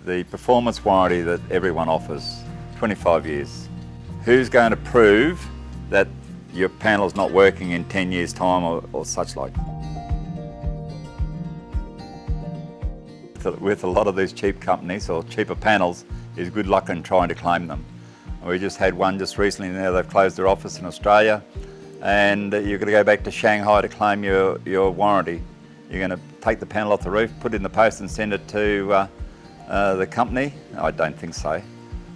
the performance warranty that everyone offers, 25 years. Who's going to prove that your panel's not working in 10 years' time or such like? With a lot of these cheap companies or cheaper panels is good luck in trying to claim them. We just had one just recently. Now they've closed their office in Australia, and you're going to go back to Shanghai to claim your warranty. You're going to take the panel off the roof, put it in the post and send it to the company? I don't think so.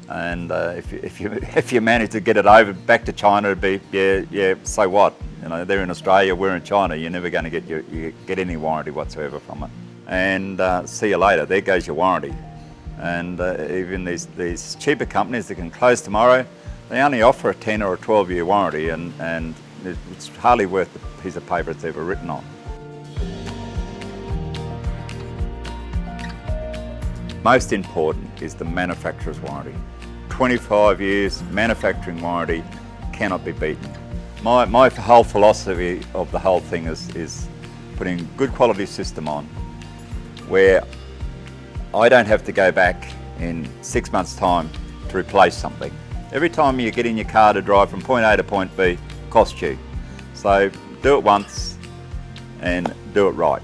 And if you manage to get it over back to China, it'd be yeah, so what? You know, they're in Australia, we're in China. You're never going to get any warranty whatsoever from it. And see you later. There goes your warranty. And even these cheaper companies that can close tomorrow, they only offer a 10 or a 12-year warranty, and it's hardly worth the piece of paper it's ever written on. Most important is the manufacturer's warranty. 25 years manufacturing warranty cannot be beaten. My whole philosophy of the whole thing is putting a good quality system on where I don't have to go back in 6 months' time to replace something. Every time you get in your car to drive from point A to point B, costs you. So do it once and do it right.